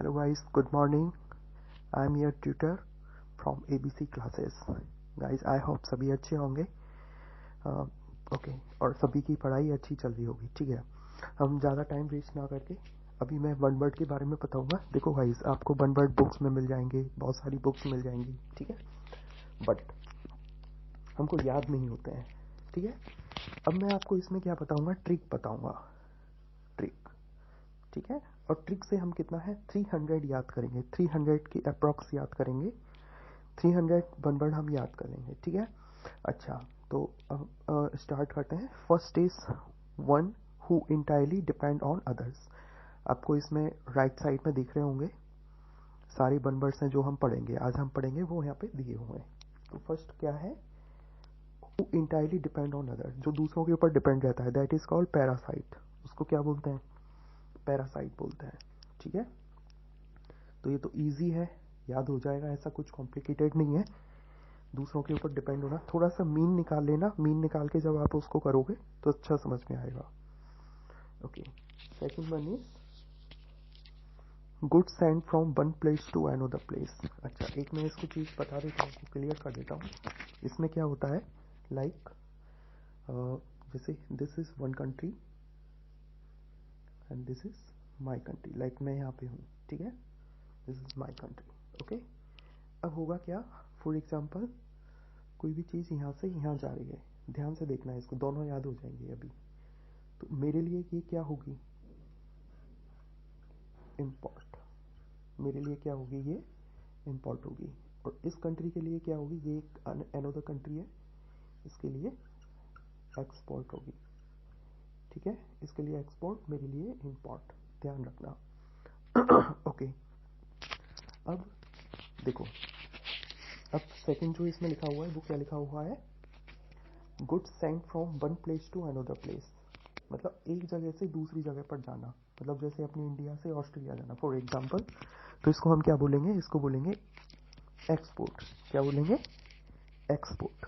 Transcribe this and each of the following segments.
Hello guys, good morning. I am your tutor from ABC classes. Guys, I hope सभी अच्छे होंगे. Okay और सभी की पढ़ाई अच्छी चल रही होगी. ठीक है, हम ज़्यादा टाइम वेस्ट ना करके अभी मैं वन वर्ड के बारे में बताऊंगा. देखो गाइस, आपको वन वर्ड बुक्स में मिल जाएंगे, बहुत सारी बुक्स मिल जाएंगी. ठीक है, बट हमको याद नहीं होते हैं. ठीक है, अब मैं आपको इसमें क्या बताऊंगा, ट्रिक बताऊंगा. ट्रिक, ठीक है. और ट्रिक से हम कितना है 300 याद करेंगे. 300 की अप्रॉक्स याद करेंगे. 300 वन वर्ड हम याद कर लेंगे. ठीक है, अच्छा तो अब स्टार्ट करते हैं. First is one who entirely depend on others. आपको इसमें राइट साइड में दिख रहे होंगे सारे वन वर्ड्स हैं जो हम पढ़ेंगे. आज हम पढ़ेंगे वो यहाँ पे दिए हुए हैं. तो फर्स्ट क्या है, who entirely depend on others, जो दूसरों के ऊपर डिपेंड रहता है. That is called parasite. उसको क्या बोलते हैं, पैरासाइट बोलते हैं. ठीक है, तो ये तो इजी है, याद हो जाएगा, ऐसा कुछ कॉम्प्लिकेटेड नहीं है. दूसरों के ऊपर डिपेंड होना, थोड़ा सा मीन निकाल लेना. मीन निकाल के जब आप उसको करोगे तो अच्छा समझ में आएगा. Okay, second one is goods send from one place to another place. अच्छा, एक मैं इसको चीज़ बता देता हूँ, क्लियर कर देता हूँ. इसमें क्या होता है, लाइक जैसे this is one country and this is my country. Like मैं यहाँ पे हूँ. ठीक है, this is my country. Okay, अब होगा क्या, फॉर एग्जाम्पल कोई भी चीज़ यहाँ से यहाँ जा रही है. ध्यान से देखना है इसको, दोनों याद हो जाएंगे अभी. तो मेरे लिए ये क्या होगी, इम्पोर्ट. मेरे लिए क्या होगी, ये इम्पोर्ट होगी. और इस कंट्री के लिए क्या होगी, ये एक अनदर कंट्री है, इसके लिए एक्सपोर्ट होगी. ठीक है, इसके लिए एक्सपोर्ट, मेरे लिए इम्पोर्ट. ध्यान रखना. ओके, अब देखो, अब सेकंड जो इसमें लिखा हुआ है वो क्या लिखा हुआ है, goods send from one place to another place. मतलब एक जगह से दूसरी जगह पर जाना. मतलब जैसे अपनी इंडिया से ऑस्ट्रेलिया जाना फॉर एग्जाम्पल, तो इसको हम क्या बोलेंगे, इसको बोलेंगे एक्सपोर्ट. क्या बोलेंगे, एक्सपोर्ट.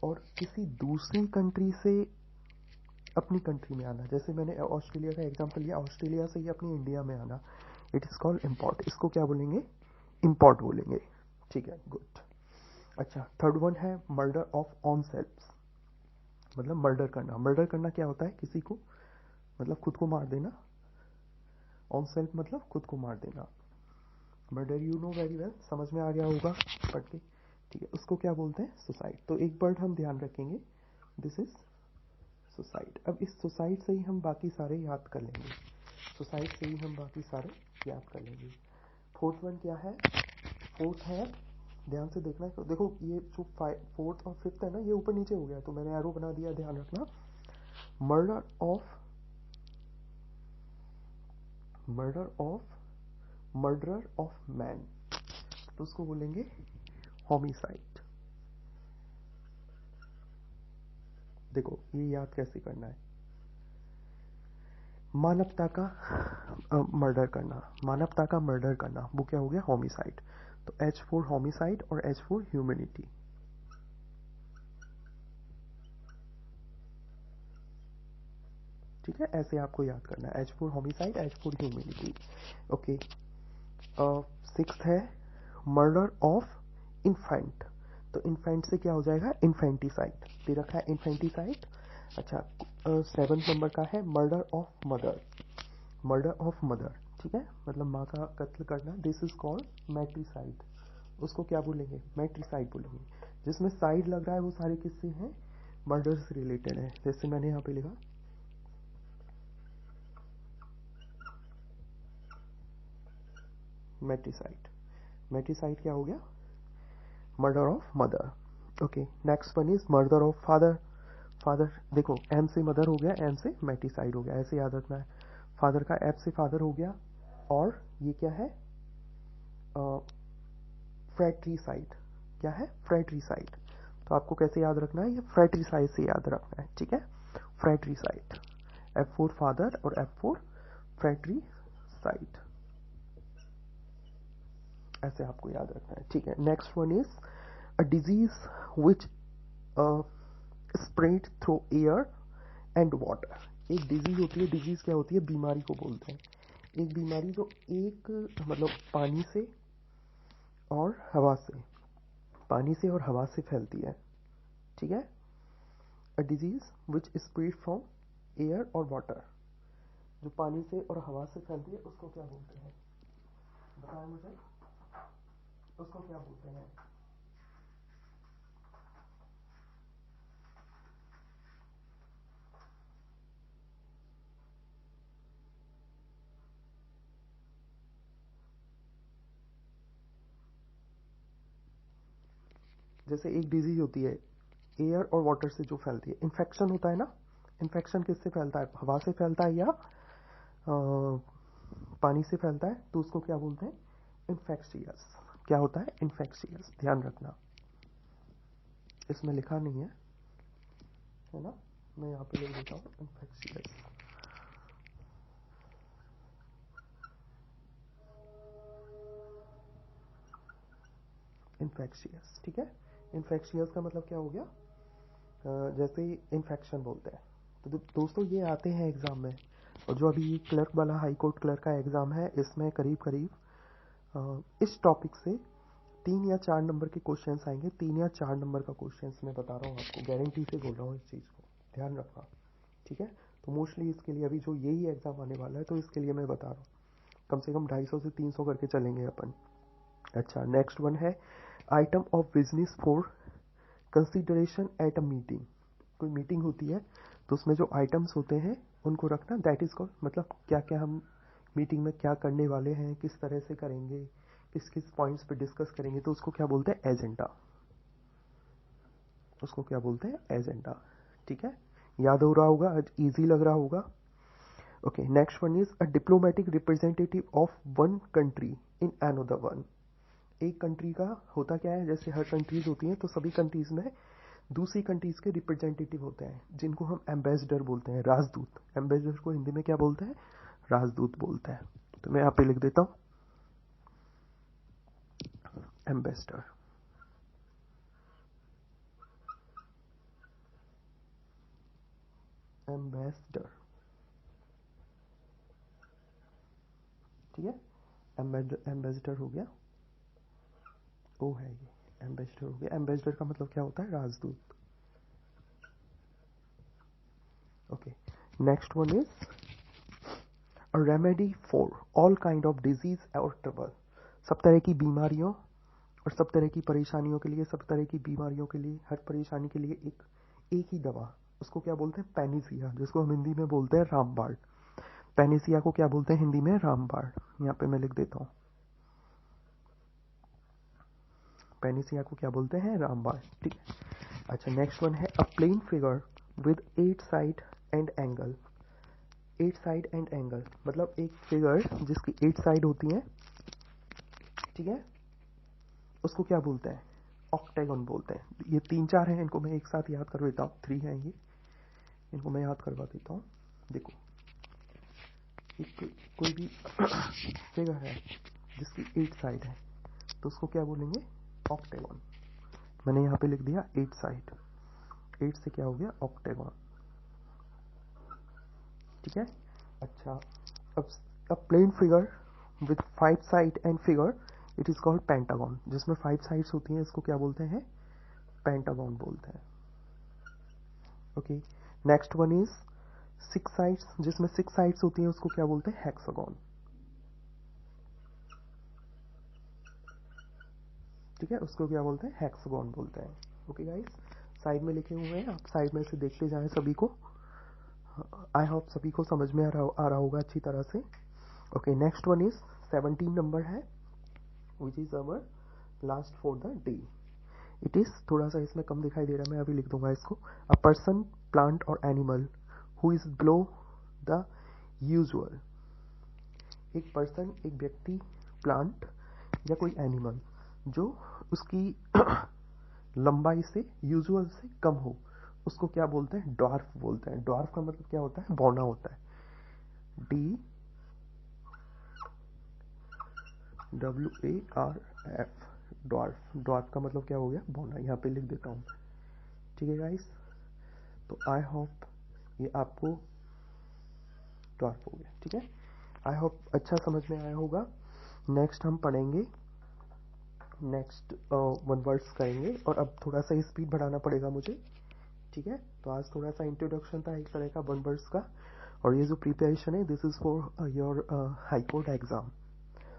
और किसी दूसरी कंट्री से अपनी कंट्री में आना, जैसे मैंने ऑस्ट्रेलिया का एग्जांपल लिया, ऑस्ट्रेलिया से ही अपनी इंडिया में आना, इट इज कॉल्ड इम्पोर्ट. इसको क्या बोलेंगे, इम्पोर्ट बोलेंगे. ठीक है, गुड. अच्छा, थर्ड वन है मर्डर ऑफ ऑन सेल्फ. मतलब मर्डर करना. मर्डर करना क्या होता है, किसी को मतलब खुद को मार देना. ऑन सेल्फ मतलब खुद को मार देना. Murder you know very well, समझ में आ गया होगा पढ़ के. ठीक है, उसको क्या बोलते हैं, सुसाइड. तो एक वर्ड हम ध्यान रखेंगे, दिस इज सुसाइड. अब इस सुसाइड से ही हम बाकी सारे याद कर लेंगे. सुसाइड से ही हम बाकी सारे याद कर लेंगे. फोर्थ वन क्या है, फोर्थ है, ध्यान से देखना. तो देखो ये जो फोर्थ और फिफ्थ है ना, ये ऊपर नीचे हो गया, तो मैंने एरो बना दिया, ध्यान रखना. Murder of murderer of man, तो उसको बोलेंगे होमिसाइड. देखो ये याद कैसे करना है, मानवता का मर्डर करना. मानवता का मर्डर करना वो क्या हो गया, होमिसाइड. तो एच फॉर होमिसाइड और एच फॉर ह्यूमैनिटी. ठीक है, ऐसे आपको याद करना है, H for homicide, H for humanity. Okay, sixth है मर्डर ऑफ इन्फेंट. तो इन्फेंट से क्या हो जाएगा, इन्फेंटिसाइड. दे रखा है इन्फेंटिसाइड. अच्छा, सेवन्थ नंबर का है murder of mother. Murder of mother, ठीक है, मतलब माँ का कत्ल करना, दिस इज कॉल्ड मैट्रिसाइड. उसको क्या बोलेंगे, मैट्रिसाइड बोलेंगे. जिसमें साइड लग रहा है वो सारे किससे हैं, मर्डर से रिलेटेड है. जैसे मैंने यहाँ पे लिखा मैट्रिसाइड. मैट्रिसाइड क्या हो गया, murder of mother. Okay, next one is murder of father. Father देखो, एम से मदर हो गया, एम से मैट्रिसाइड हो गया, ऐसे याद रखना है. फादर का एफ से फादर हो गया, और ये क्या है, फ्रैट्रिसाइड. क्या है, फ्रैट्रिसाइड. तो आपको कैसे याद रखना है, ये फ्रैट्रिसाइड से याद रखना है. ठीक है, फ्रैट्रिसाइड. एफ फोर फादर और एफ फोर फ्रैट्रिसाइड, ऐसे आपको याद रखना है. ठीक है, next one is a disease which spread through air and water. एक डिजीज होती है, डिजीज क्या होती है, बीमारी को बोलते हैं. एक बीमारी जो एक मतलब पानी से और हवा से फैलती है, ठीक है। A disease which spread from air और वाटर, जो पानी से और हवा से फैलती है उसको क्या बोलते हैं, बताएं मुझे, उसको क्या बोलते हैं। जैसे एक डिजीज होती है एयर और वाटर से जो फैलती है, इन्फेक्शन होता है ना, इन्फेक्शन किससे फैलता है, हवा से फैलता है या पानी से फैलता है, तो उसको क्या बोलते हैं, इन्फेक्शियस। क्या होता है, इन्फेक्शियस, ध्यान रखना, इसमें लिखा नहीं है ना, मैं यहाँ पे लिख देता हूँ इन्फेक्शियस। इन्फेक्शियस, ठीक है। इन्फेक्शियस का मतलब क्या हो गया, जैसे इन्फेक्शन बोलते हैं। तो दोस्तों ये आते हैं एग्जाम में, और जो अभी क्लर्क वाला हाई कोर्ट क्लर्क का एग्जाम है, इसमें करीब करीब इस टॉपिक से 3 या 4 नंबर के क्वेश्चंस आएंगे। 3 या 4 नंबर का क्वेश्चंस मैं बता रहा हूँ आपको, गारंटी से बोल रहा हूँ इस चीज़ को, ध्यान रखना, ठीक है। तो मोस्टली इसके लिए अभी जो यही एग्जाम आने वाला है, तो इसके लिए मैं बता रहा हूँ, कम से कम 250 से 300 करके चलेंगे अपन। अच्छा, नेक्स्ट वन है item of business for consideration at a meeting. कोई मीटिंग होती है तो उसमें जो आइटम्स होते हैं उनको रखना, दैट इज कॉल्ड, मतलब क्या क्या हम मीटिंग में क्या करने वाले हैं, किस तरह से करेंगे, किस किस पॉइंट्स पे डिस्कस करेंगे, तो उसको क्या बोलते हैं, एजेंडा। उसको क्या बोलते हैं, एजेंडा, ठीक है। याद हो रहा होगा, आज इजी लग रहा होगा। Okay, next one is a diplomatic representative of one country in another one. एक कंट्री का होता क्या है, जैसे हर कंट्रीज होती हैं, तो सभी कंट्रीज में दूसरी कंट्रीज के रिप्रेजेंटेटिव होते हैं, जिनको हम एम्बेसडर बोलते हैं, राजदूत। एम्बेसडर को हिंदी में क्या बोलते हैं, राजदूत बोलते हैं। तो मैं यहाँ पे लिख देता हूँ एम्बेसडर। एम्बेसडर, ठीक है। एम्बेसडर हो गया, ओ है ये, एम्बेसडर हो गया। एम्बेसडर का मतलब क्या होता है, राजदूत। Okay, next one is a remedy for all kind of disease और ट्रबल। सब तरह की बीमारियों और सब तरह की परेशानियों के लिए, सब तरह की बीमारियों के लिए, हर परेशानी के लिए एक ही दवा, उसको क्या बोलते हैं, पैनिसिया, जिसको हम हिंदी में बोलते हैं रामबाण। पैनिसिया को क्या बोलते हैं हिंदी में, रामबाण। यहाँ पे मैं लिख देता हूँ, पैनिसिया को क्या बोलते हैं, रामबाण, ठीक है। अच्छा, नेक्स्ट वन है a plain figure with 8 side and angle. 8 side and angle मतलब एक फिगर जिसकी 8 साइड होती हैं, ठीक है, उसको क्या बोलते हैं, ऑक्टेगन बोलते हैं। ये 3-4 हैं, इनको मैं एक साथ याद कर देता हूँ, 3 हैं ये, इनको मैं याद करवा देता हूँ। देखो, एक कोई भी फिगर है जिसकी 8 साइड है, तो उसको क्या बोलेंगे, ऑक्टेगन। मैंने यहाँ पे लिख दिया 8 साइड, 8 से क्या हो गया, ऑक्टेगन, ठीक है। अच्छा, अब plane figure with 5 side and figure, it is called pentagon. जिसमें 5 साइड्स होती हैं, इसको क्या बोलते हैं, पेंटागन बोलते हैं। Okay, next one is 6 sides, जिसमें 6 साइड्स होती हैं, उसको क्या बोलते हैं, हेक्सागन, ठीक है, उसको क्या बोलते हैं, हेक्सागन बोलते हैं। ओके गाइस, साइड में लिखे हुए हैं, आप साइड में से देखते जाएं सभी को। आई होप सभी को समझ में आ रहा होगा अच्छी तरह से। Okay, next one is 17 number है, which is our last for the day. It is, थोड़ा सा इसमें कम दिखाई दे रहा है, मैं अभी लिख दूंगा इसको। अ पर्सन, प्लांट और animal who is below the usual. एक पर्सन, एक व्यक्ति, प्लांट या कोई एनिमल जो उसकी लंबाई से यूजुअल से कम हो, उसको क्या बोलते हैं, ड्वार्फ बोलते हैं। ड्वार्फ का मतलब क्या होता है, बौना होता है, DWARF, ड्वार्फ। ड्वार्फ का मतलब क्या हो गया, बौना। यहाँ पे लिख देता हूँ, ठीक है गाइस। तो आई होप ये आपको ड्वार्फ हो गया, ठीक है। आई होप अच्छा समझ में आया होगा। नेक्स्ट हम पढ़ेंगे, नेक्स्ट वन वर्ड्स करेंगे, और अब थोड़ा सा स्पीड बढ़ाना पड़ेगा मुझे, ठीक है। तो आज थोड़ा सा इंट्रोडक्शन था एक तरह का वन वर्ड्स का, और ये जो प्रिपरेशन है this is for your high court exam.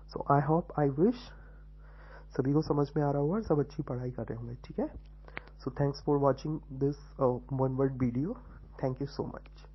So I hope, I wish सभी को समझ में आ रहा होगा और सब अच्छी पढ़ाई कर रहे होंगे, ठीक है। So thanks for watching this one word video. Thank you so much.